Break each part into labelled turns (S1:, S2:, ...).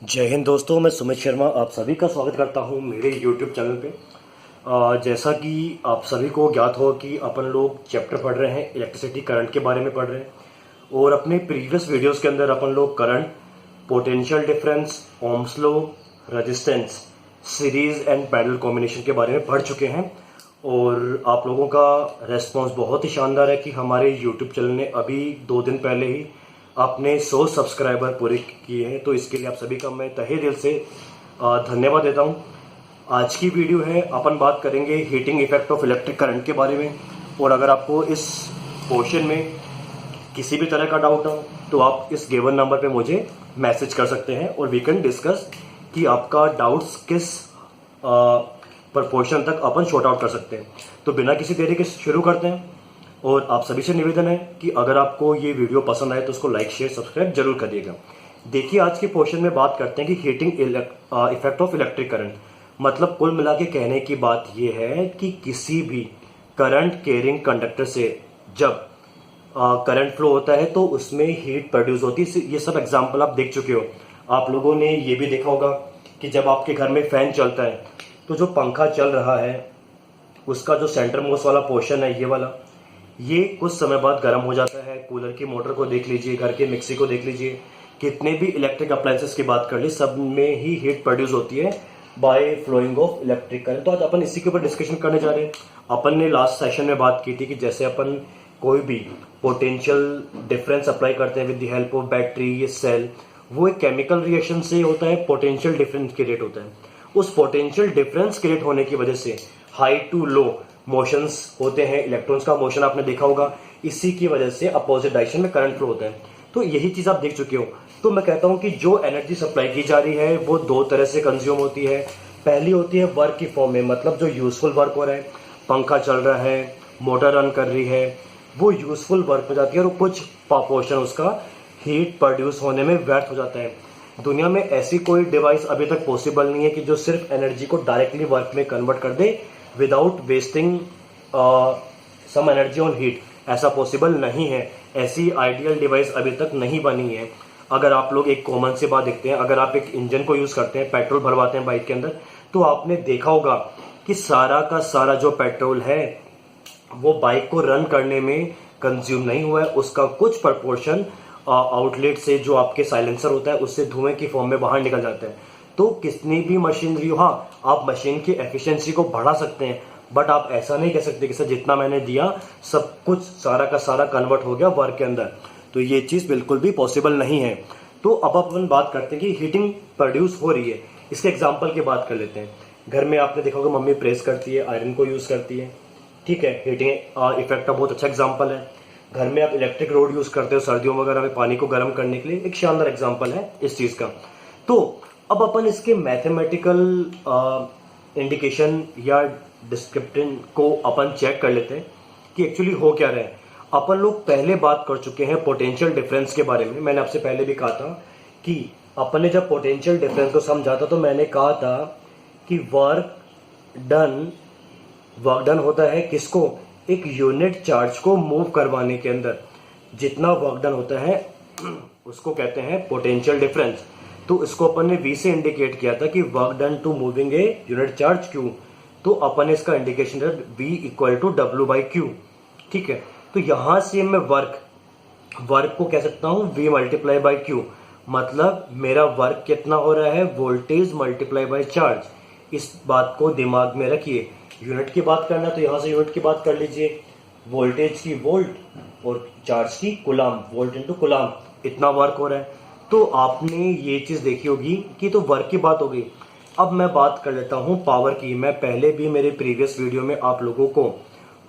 S1: जय हिंद दोस्तों, मैं सुमित शर्मा आप सभी का स्वागत करता हूं मेरे YouTube चैनल पे। जैसा कि आप सभी को ज्ञात हो कि अपन लोग चैप्टर पढ़ रहे हैं, इलेक्ट्रिसिटी करंट के बारे में पढ़ रहे हैं। और अपने प्रीवियस वीडियोस के अंदर अपन लोग current, potential difference, Ohm's law, resistance, series and parallel combination के बारे में पढ़ चुके हैं। और आप लोगों का रेस्पॉन्स बहुत ही शानदार है कि हमारे YouTube चैनल ने अभी 2 दिन पहले ही आपने 100 सब्सक्राइबर पूरे किए हैं, तो इसके लिए आप सभी का मैं तहे दिल से धन्यवाद देता हूं। आज की वीडियो है, अपन बात करेंगे heating effect of electric current के बारे में। और अगर आपको इस पोर्शन में किसी भी तरह का डाउट हो तो आप इस गिवन नंबर पे मुझे मैसेज कर सकते हैं और वी कैन डिस्कस कि आपका डाउट्स किस प्रपोर्शन तक अपन शॉर्ट आउट कर सकते हैं। तो बिना किसी देरी के शुरू करते हैं। और आप सभी से निवेदन है कि अगर आपको ये वीडियो पसंद आए तो उसको लाइक शेयर सब्सक्राइब जरूर करिएगा। देखिए, आज के पोर्शन में बात करते हैं कि heating effect of electric current. मतलब कुल मिला के कहने की बात यह है कि किसी भी करंट कैरिंग कंडक्टर से जब करंट फ्लो होता है तो उसमें हीट प्रोड्यूस होती है। ये सब एग्जाम्पल आप देख चुके हो। आप लोगों ने ये भी देखा होगा कि जब आपके घर में फैन चलता है तो जो पंखा चल रहा है उसका जो सेंटर मोस्ट वाला पोर्शन है, ये वाला, ये कुछ समय बाद गर्म हो जाता है। कूलर की मोटर को देख लीजिए, घर के मिक्सी को देख लीजिए, कितने भी इलेक्ट्रिक अप्लायंसेस की बात कर ली, सब में ही हीट प्रोड्यूस होती है by flowing of electric current. तो आज अपन इसी के ऊपर डिस्कशन करने जा रहे हैं। अपन ने लास्ट सेशन में बात की थी कि जैसे अपन कोई भी पोटेंशियल डिफरेंस अप्लाई करते हैं with the help of battery या सेल, वो एक केमिकल रिएक्शन से होता है, पोटेंशियल डिफरेंस क्रिएट होता है। उस पोटेंशियल डिफरेंस क्रिएट होने की वजह से हाई टू लो मोशंस होते हैं। इलेक्ट्रॉन्स का मोशन आपने देखा होगा, इसी की वजह से अपोजिट डायरेक्शन में करंट फ्लो होता है। तो यही चीज आप देख चुके हो। तो मैं कहता हूं कि जो एनर्जी सप्लाई की जा रही है वो 2 तरह से कंज्यूम होती है। पहली होती है वर्क की फॉर्म में, मतलब जो यूजफुल वर्क हो रहा है, पंखा चल रहा है, मोटर रन कर रही है, वो यूजफुल वर्क में जाती है और कुछ पोर्शन उसका हीट प्रोड्यूस होने में व्यर्थ हो जाता है। दुनिया में ऐसी कोई डिवाइस अभी तक पॉसिबल नहीं है कि जो सिर्फ एनर्जी को डायरेक्टली वर्क में कन्वर्ट कर दे without wasting some energy on heat. ऐसा पॉसिबल नहीं है, ऐसी आइडियल डिवाइस अभी तक नहीं बनी है। अगर आप लोग एक कॉमन सी बात देखते हैं, अगर आप एक इंजन को यूज करते हैं, पेट्रोल भरवाते हैं बाइक के अंदर, तो आपने देखा होगा कि सारा का सारा जो पेट्रोल है वो बाइक को रन करने में कंज्यूम नहीं हुआ है। उसका कुछ प्रपोर्शन आउटलेट से, जो आपके साइलेंसर होता है, उससे धुएं की फॉर्म में बाहर निकल जाता है। तो कितनी भी मशीनरी हो, हाँ, आप मशीन की एफिशिएंसी को बढ़ा सकते हैं, बट आप ऐसा नहीं कह सकते कि सर जितना मैंने दिया सब कुछ सारा का सारा कन्वर्ट हो गया वर्क के अंदर। तो ये चीज बिल्कुल भी पॉसिबल नहीं है। तो अब अपन बात करते हैं कि हीटिंग प्रोड्यूस हो रही है, इसके एग्जाम्पल की बात कर लेते हैं। घर में आपने देखा होगा मम्मी प्रेस करती है, आयरन को यूज करती है, ठीक है। हीटिंग इफेक्ट का बहुत अच्छा एग्जाम्पल है। घर में आप इलेक्ट्रिक रोड यूज करते हो सर्दियों वगैरह में पानी को गर्म करने के लिए, एक शानदार एग्जाम्पल है इस चीज का। तो अब अपन इसके मैथमेटिकल इंडिकेशन या डिस्क्रिप्टिव को अपन चेक कर लेते हैं कि एक्चुअली हो क्या रहा है। अपन लोग पहले बात कर चुके हैं पोटेंशियल डिफरेंस के बारे में। मैंने आपसे पहले भी कहा था कि अपन ने जब पोटेंशियल डिफरेंस को समझा था तो मैंने कहा था कि वर्क डन होता है किसको, एक यूनिट चार्ज को मूव करवाने के अंदर जितना वर्क डन होता है उसको कहते हैं पोटेंशियल डिफरेंस। तो इसको अपन ने V से इंडिकेट किया था कि work done to moving a unit charge Q। तो अपन ने इसका इंडिकेशन है V इक्वल टू W/Q, ठीक है। तो यहां से मैं वर्क को कह सकता हूं V मल्टीप्लाई बाई Q। मतलब मेरा वर्क कितना हो रहा है, वोल्टेज मल्टीप्लाई बाई चार्ज। इस बात को दिमाग में रखिए। यूनिट की बात करना तो यहां से यूनिट की बात कर लीजिए, वोल्टेज की वोल्ट और चार्ज की कुलाम, वोल्ट इंटू कुलाम, इतना वर्क हो रहा है। तो आपने ये चीज देखी होगी कि तो वर्क की बात हो गई। अब मैं बात कर लेता हूं पावर की। मैं पहले भी मेरे प्रीवियस वीडियो में आप लोगों को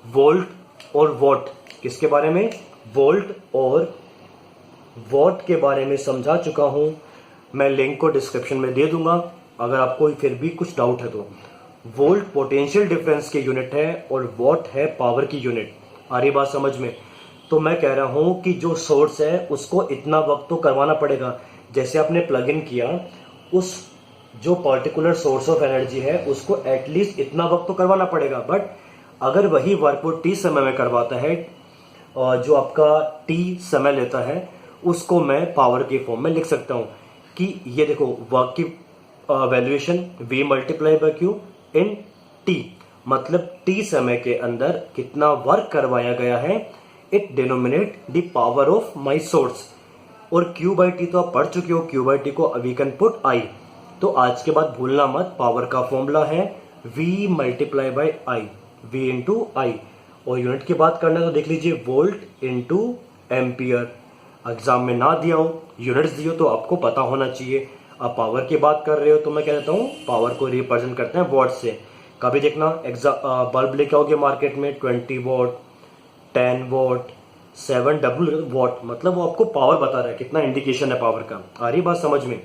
S1: वोल्ट और वॉट, किसके बारे में, वोल्ट और वॉट के बारे में समझा चुका हूं। मैं लिंक को डिस्क्रिप्शन में दे दूंगा अगर आपको फिर भी कुछ डाउट है तो। वोल्ट पोटेंशियल डिफरेंस की यूनिट है और वॉट है पावर की यूनिट। आ रही बात समझ में। तो मैं कह रहा हूं कि जो सोर्स है उसको इतना वक्त तो करवाना पड़ेगा। जैसे आपने प्लग इन किया, उस जो पर्टिकुलर सोर्स ऑफ एनर्जी है उसको एटलीस्ट इतना वक्त तो करवाना पड़ेगा। बट अगर वही वर्क वो T समय में करवाता है, जो आपका T समय लेता है, उसको मैं पावर के फॉर्म में लिख सकता हूं। कि ये देखो वर्क की valuation V multiply by Q in T, मतलब T समय के अंदर कितना वर्क करवाया गया है, it denominate the power of my source. और Q बाई टी तो आप पढ़ चुके हो, Q बाई टी को वी कैन पुट I। तो आज के बाद भूलना मत, पावर का फॉर्मूला है V multiply by I, V into I। और यूनिट की बात करना है तो देख लीजिए वोल्ट इंटू एम्पियर। एग्जाम में ना दिया हो, यूनिट्स दियो तो आपको पता होना चाहिए। अब पावर की बात कर रहे हो तो मैं कह देता हूँ पावर को रिप्रेजेंट करते हैं वॉट से। कभी देखना बल्ब लेके आओगे मार्केट में 20 वॉट, 10 वॉट, 7W वॉट, मतलब वो आपको पावर बता रहा है, कितना इंडिकेशन है पावर का। आ रही बात समझ में?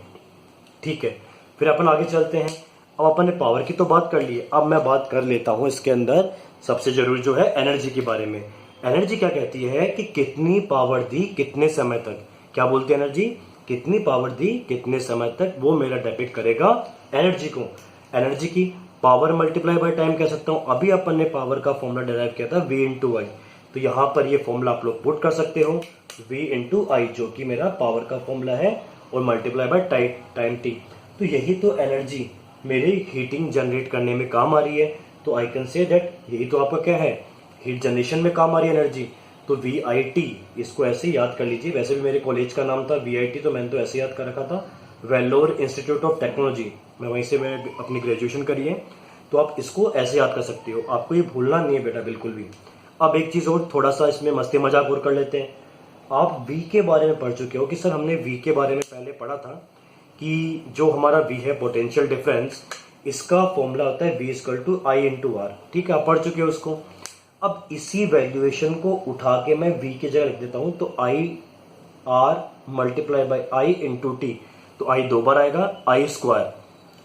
S1: ठीक है, फिर अपन आगे चलते हैं। अब अपन ने पावर की तो बात कर ली है, अब मैं बात कर लेता हूं इसके अंदर सबसे जरूरी जो है एनर्जी के बारे में। एनर्जी क्या कहती है कि कितनी पावर दी कितने समय तक। क्या बोलती है एनर्जी? कितनी पावर दी कितने समय तक, वो मेरा डिपिक्ट करेगा एनर्जी को। एनर्जी की पावर मल्टीप्लाई बाय टाइम कह सकता हूं। अभी अपन ने पावर का फॉर्मूला डिराइव किया था V इंटू आई, तो यहां पर ये फॉर्मूला आप लोग पुट कर सकते हो V इंटू आई, जो कि मेरा पावर का फॉर्मूला है, और मल्टीप्लाई बाय टाइम T। तो यही तो एनर्जी मेरी हीटिंग जनरेट करने में काम आ रही है। तो आई कैन से दैट यही तो आपका क्या है, हीट जनरेशन में काम आ रही है एनर्जी। तो VIT, इसको ऐसे याद कर लीजिए। वैसे भी मेरे कॉलेज का नाम था VIT, तो मैंने तो ऐसे याद कर रखा था, वेल्लोर इंस्टीट्यूट ऑफ टेक्नोलॉजी। मैं वहीं से मैंने अपनी ग्रेजुएशन करी है, तो आप इसको ऐसे याद कर सकते हो। आपको ये भूलना नहीं है बेटा बिल्कुल भी। अब एक चीज और, थोड़ा सा इसमें मस्ती मजाक और कर लेते हैं। आप V के बारे में पढ़ चुके हो कि सर हमने V के बारे में पहले पढ़ा था कि जो हमारा V है पोटेंशियल डिफरेंस, इसका फॉर्मूला होता है V equal to I into R. ठीक है, आप पढ़ चुके हो उसको। अब इसी वैल्यूएशन को उठा के मैं V की जगह लिख देता हूं, तो I R multiply by I into T. तो आई 2 बार आएगा, आई स्क्वायर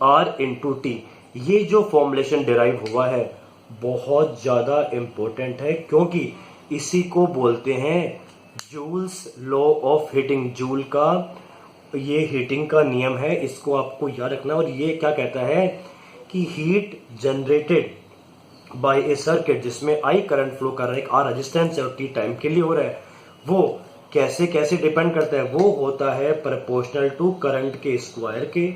S1: आर इंटू टी। ये जो फॉर्मुलेशन डिराइव हुआ है बहुत ज्यादा इंपॉर्टेंट है, क्योंकि इसी को बोलते हैं joules law of heating. Joule का ये हीटिंग का नियम है, इसको आपको याद रखना। और ये क्या कहता है कि heat generated by A circuit, जिसमें आई करंट फ्लो कर रहा है, आर रेजिस्टेंस और टी टाइम के लिए हो रहा है, वो कैसे कैसे डिपेंड करता है। वो होता है प्रोपोर्शनल टू करंट के स्क्वायर के,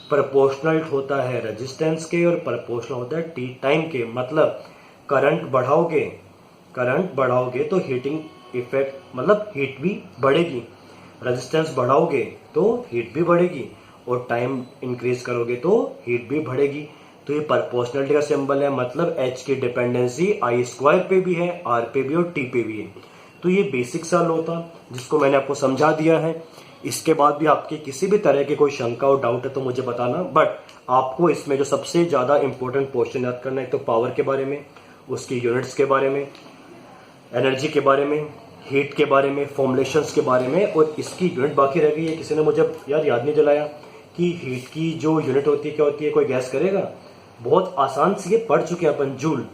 S1: प्रोपोर्शनल होता है रेजिस्टेंस के, और प्रोपोर्शनल होता है टी टाइम के। मतलब करंट बढ़ाओगे तो हीटिंग इफेक्ट, मतलब हीट भी बढ़ेगी। रेजिस्टेंस बढ़ाओगे तो हीट भी बढ़ेगी, और टाइम इंक्रीज करोगे तो हीट भी बढ़ेगी। तो ये प्रोपोर्शनलिटी का सिंबल है, मतलब H की डिपेंडेंसी आई स्क्वायर पे भी है, R पे भी और T पे भी है। तो ये बेसिक सा लॉ था जिसको मैंने आपको समझा दिया है। इसके बाद भी आपके किसी भी तरह के कोई शंका और डाउट है तो मुझे बताना। बट आपको इसमें जो सबसे ज्यादा इंपॉर्टेंट क्वेश्चन याद करना है, तो पावर के बारे में, उसकी यूनिट्स के बारे में, एनर्जी के बारे में, हीट के बारे में, फॉर्मुलेशंस के बारे में, और इसकी यूनिट बाकी रह गई है। किसी ने मुझे याद नहीं दिलाया कि हीट की जो यूनिट होती है क्या होती है, कोई गैस करेगा? बहुत आसान से ये पढ़ चुके हैं अपन, जूल।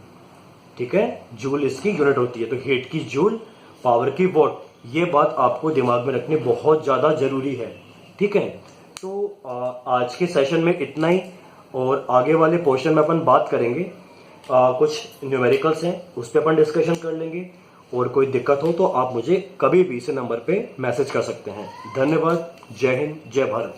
S1: ठीक है, जूल इसकी यूनिट होती है। तो हीट की जूल, पावर की वॉट, ये बात आपको दिमाग में रखनी बहुत ज्यादा जरूरी है। ठीक है, तो आज के सेशन में इतना ही, और आगे वाले पोर्शन में अपन बात करेंगे, कुछ न्यूमेरिकल्स हैं उस पर अपन डिस्कशन कर लेंगे। और कोई दिक्कत हो तो आप मुझे कभी भी इस नंबर पे मैसेज कर सकते हैं। धन्यवाद। जय हिंद, जय भारत।